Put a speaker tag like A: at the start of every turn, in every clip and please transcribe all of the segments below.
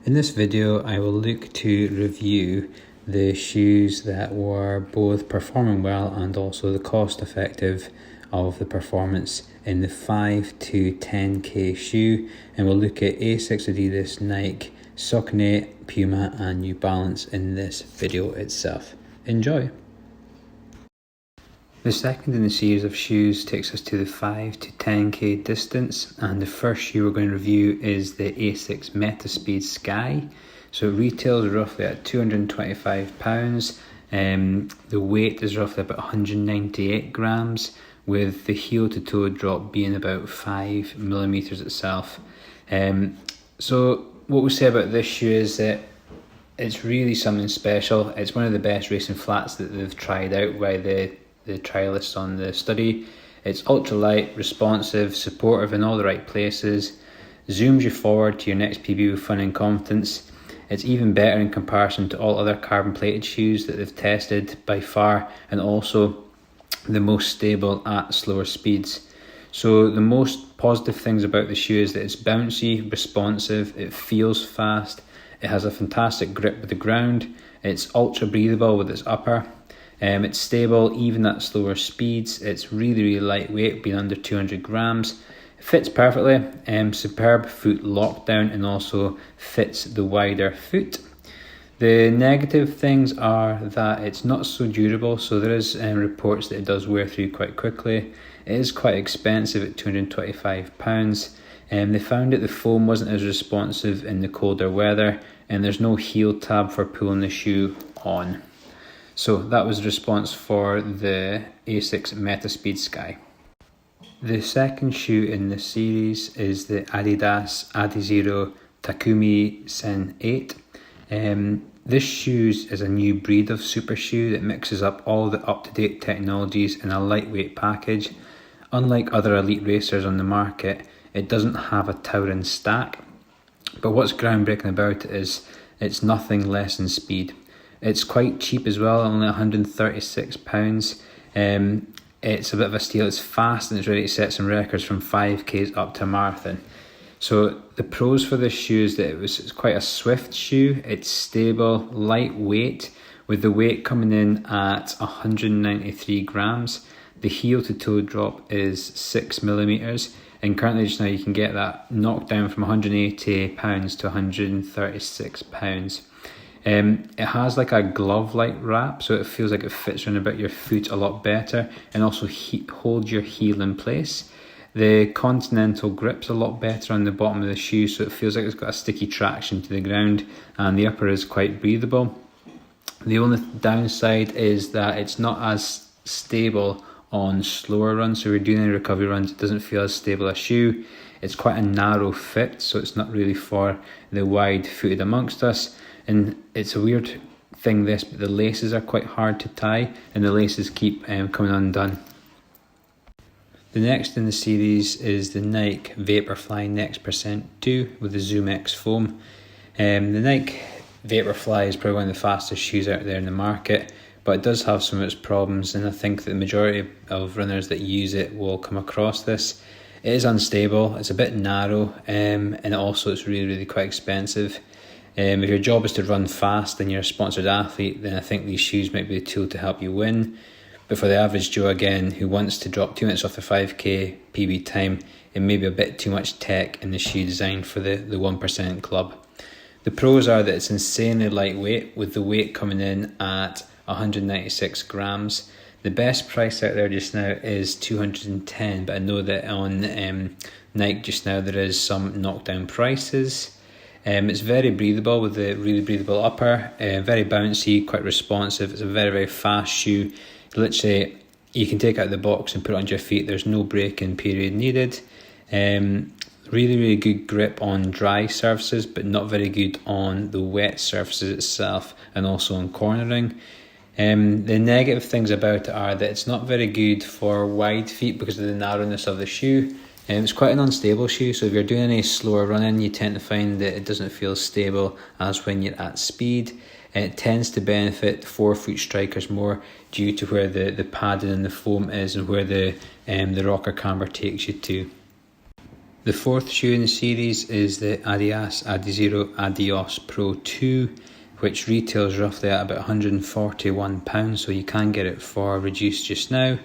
A: In this video, I will look to review the shoes that were both performing well and also the cost effective of the performance in the 5 to 10k shoe, and we'll look at Asics, Adidas, Nike, Saucony, Puma and New Balance in this video itself. Enjoy! The second in the series of shoes takes us to the 5 to 10k distance, and the first shoe we're going to review is the Asics Metaspeed Sky. So it retails roughly at £225. The weight is roughly about 198 grams, with the heel to toe drop being about 5mm itself. So what we say about this shoe is that it's really something special. It's one of the best racing flats that they've tried out by the trialists on the study. It's ultra light, responsive, supportive in all the right places, zooms you forward to your next PB with fun and confidence. It's even better in comparison to all other carbon plated shoes that they've tested by far, and also the most stable at slower speeds. So the most positive things about the shoe is that it's bouncy, responsive, it feels fast, it has a fantastic grip with the ground, it's ultra breathable with its upper. It's stable even at slower speeds. It's really lightweight, being under 200 grams. It fits perfectly, superb foot lockdown, and also fits the wider foot. The negative things are that it's not so durable, so there is reports that it does wear through quite quickly. It is quite expensive at £225. They found that the foam wasn't as responsive in the colder weather, and there's no heel tab for pulling the shoe on. So that was the response for the Asics Metaspeed Sky. The second shoe in this series is the Adidas Adizero Takumi Sen 8. This shoe is a new breed of super shoe that mixes up all the up-to-date technologies in a lightweight package. Unlike other elite racers on the market, it doesn't have a towering stack, but what's groundbreaking about it is it's nothing less than speed. It's quite cheap as well, only £136. It's a bit of a steal. It's fast and it's ready to set some records from 5Ks up to a marathon. So the pros for this shoe is that it's quite a swift shoe. It's stable, lightweight, with the weight coming in at 193 grams. The heel to toe drop is 6mm, and currently just now you can get that knocked down from £180 to £136. It has like a glove-like wrap, so it feels like it fits around about your foot a lot better, and also holds your heel in place. The continental grip's a lot better on the bottom of the shoe, so it feels like it's got a sticky traction to the ground, and the upper is quite breathable. The only downside is that it's not as stable on slower runs, so if you're doing any recovery runs, it doesn't feel as stable a shoe. It's quite a narrow fit, so it's not really for the wide-footed amongst us. And it's a weird thing this, but the laces are quite hard to tie, and the laces keep coming undone. The next in the series is the Nike Vaporfly Next Percent 2 with the Zoom X foam. The Nike Vaporfly is probably one of the fastest shoes out there in the market, but it does have some of its problems, and I think that the majority of runners that use it will come across this. It is unstable, it's a bit narrow, and also it's really quite expensive. If your job is to run fast and you're a sponsored athlete, then I think these shoes might be a tool to help you win. But for the average Joe, again, who wants to drop 2 minutes off the 5k PB time, it may be a bit too much tech in the shoe designed for the 1% club. The pros are that it's insanely lightweight, with the weight coming in at 196 grams. The best price out there just now is $210, but I know that on Nike just now there is some knockdown prices. It's very breathable with a really breathable upper, very bouncy, quite responsive. It's a very fast shoe. Literally, you can take it out of the box and put it on your feet. There's no break-in period needed. Really good grip on dry surfaces, but not very good on the wet surfaces itself, and also on cornering. The negative things about it are that it's not very good for wide feet because of the narrowness of the shoe. It's quite an unstable shoe, so if you're doing any slower running, you tend to find that it doesn't feel as stable as when you're at speed. It tends to benefit 4-foot strikers more due to where the padding and the foam is, and where the rocker camber takes you to. The fourth shoe in the series is the Adidas Adizero Adios Pro 2, which retails roughly at about £141, so you can get it for reduced just now.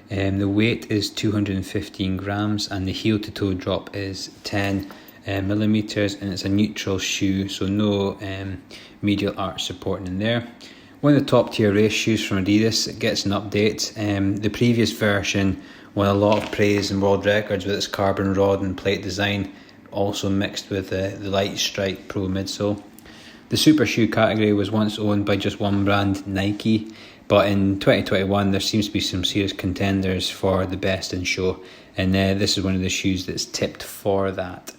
A: The weight is 215 grams and the heel to toe drop is 10 millimeters, and it's a neutral shoe, so no medial arch supporting in there. One of the top tier race shoes from Adidas. It gets an update. The previous version won a lot of praise and world records with its carbon rod and plate design, also mixed with the Light Strike Pro midsole. The super shoe category was once owned by just one brand, Nike, but in 2021 there seems to be some serious contenders for the best in show, and this is one of the shoes that's tipped for that.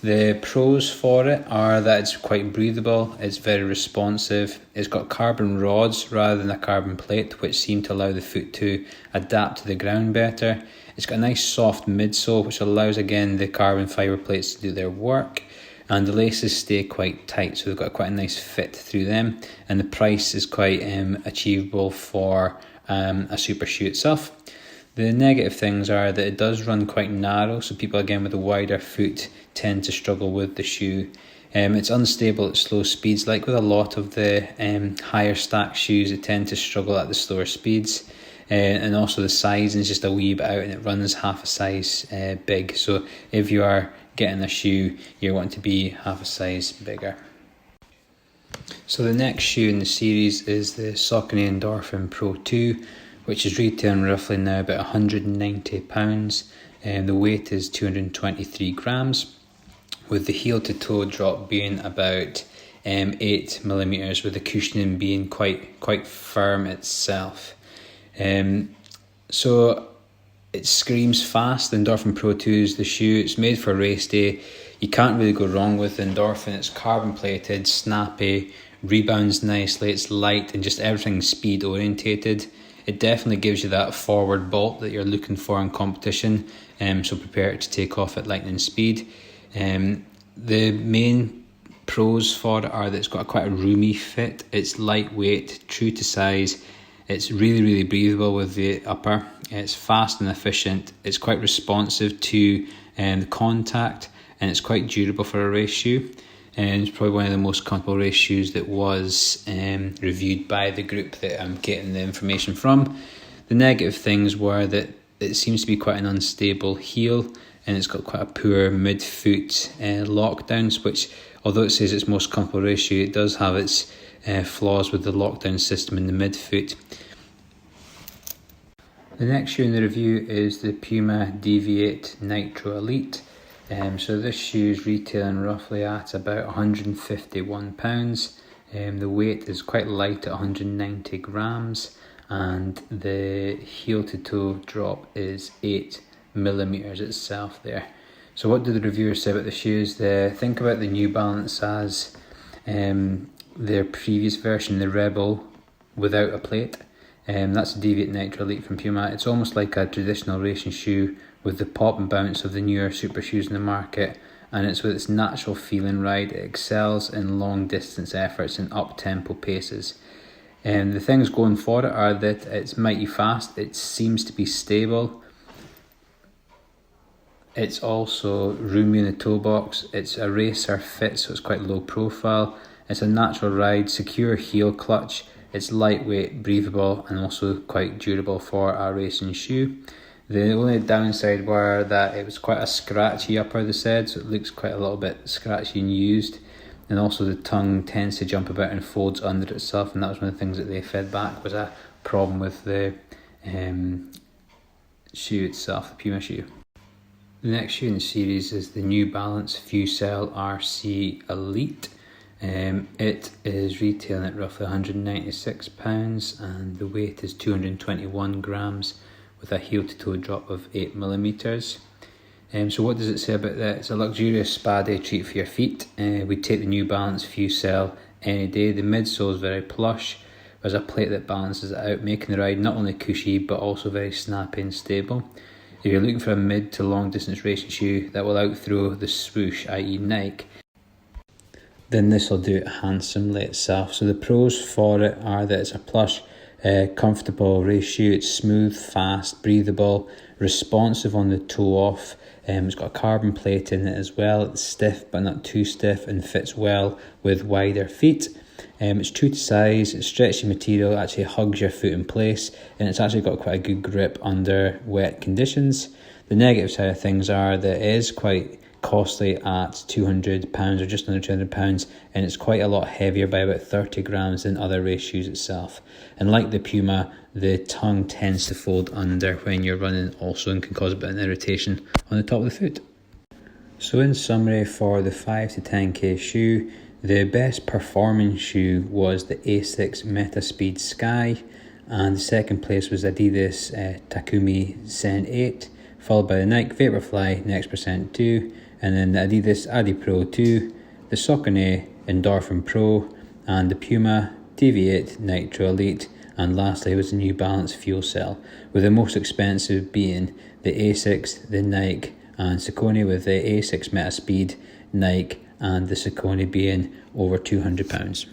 A: The pros for it are that it's quite breathable, it's very responsive, it's got carbon rods rather than a carbon plate, which seem to allow the foot to adapt to the ground better. It's got a nice soft midsole, which allows again the carbon fibre plates to do their work, and the laces stay quite tight, so they've got quite a nice fit through them, and the price is quite achievable for a super shoe itself. The negative things are that it does run quite narrow, so people again with a wider foot tend to struggle with the shoe. It's unstable at slow speeds, like with a lot of the higher stack shoes, it tend to struggle at the slower speeds. And also the sizing is just a wee bit out and it runs half a size big, so if you are getting a shoe, you want to be half a size bigger. So the next shoe in the series is the Saucony Endorphin Pro 2, which is retailing roughly now about £190, and the weight is 223 grams, with the heel to toe drop being about 8 millimeters, with the cushioning being quite firm itself. So it screams fast. The Endorphin Pro 2 is the shoe. It's made for race day. You can't really go wrong with the Endorphin. It's carbon plated, snappy, rebounds nicely, it's light, and just everything's speed orientated. It definitely gives you that forward bolt that you're looking for in competition, so prepare it to take off at lightning speed. The main pros for it are that it's got quite a roomy fit, it's lightweight, true to size, it's really breathable with the upper, it's fast and efficient, it's quite responsive to the contact, and it's quite durable for a race shoe. And it's probably one of the most comfortable race shoes that was reviewed by the group that I'm getting the information from. The negative things were that it seems to be quite an unstable heel, and it's got quite a poor mid-foot lockdowns, which, although it says it's most comfortable race shoe, it does have its flaws with the lockdown system in the mid-foot. The next shoe in the review is the Puma Deviate Nitro Elite. So this shoe is retailing roughly at about £151. The weight is quite light at 190 grams, and the heel to toe drop is 8 millimeters itself there. So what do the reviewers say about the shoes? They think about the New Balance as their previous version, the Rebel, without a plate. That's the Deviate Nitro Elite from Puma. It's almost like a traditional racing shoe with the pop and bounce of the newer super shoes in the market, and it's with its natural feeling ride. It excels in long distance efforts and up-tempo paces. And the things going for it are that it's mighty fast, it seems to be stable, it's also roomy in the toe box, it's a racer fit, so it's quite low profile, it's a natural ride, secure heel clutch, it's lightweight, breathable, and also quite durable for a racing shoe. The only downside were that it was quite a scratchy upper, they said, so it looks quite a little bit scratchy and used, and also the tongue tends to jump about and folds under itself, and that was one of the things that they fed back was a problem with the shoe itself, the Puma shoe. The next shoe in the series is the New Balance Fusel RC Elite. It is retailing at roughly £196, and the weight is 221 grams with a heel to toe drop of 8 millimeters. So what does it say about that? It's a luxurious spa day treat for your feet. We'd take the New Balance Fusel any day. The midsole is very plush. There's a plate that balances it out, making the ride not only cushy but also very snappy and stable. If you're looking for a mid to long distance racing shoe that will outthrow the swoosh, i.e. Nike, then this will do it handsomely itself. So the pros for it are that it's a plush Comfortable race shoe. It's smooth, fast, breathable, responsive on the toe off. It's got a carbon plate in it as well. It's stiff but not too stiff and fits well with wider feet. It's true to size, it's stretchy material, it actually hugs your foot in place, and it's actually got quite a good grip under wet conditions. The negative side of things are that it is quite costly at £200 or just under £200, and it's quite a lot heavier by about 30 grams than other race shoes itself. And like the Puma, the tongue tends to fold under when you're running also, and can cause a bit of irritation on the top of the foot. So in summary, for the 5 to 10k shoe, the best performing shoe was the Asics Metaspeed Sky, and the second place was Adidas Takumi Sen 8, followed by the Nike Vaporfly Next Percent 2, and then the Adidas AdiPro 2, the Saucony Endorphin Pro, and the Puma Deviate Nitro Elite, and lastly was the New Balance Fuel Cell, with the most expensive being the Asics, the Nike, and Saucony, with the Asics Metaspeed, Nike, and the Saucony being over £200.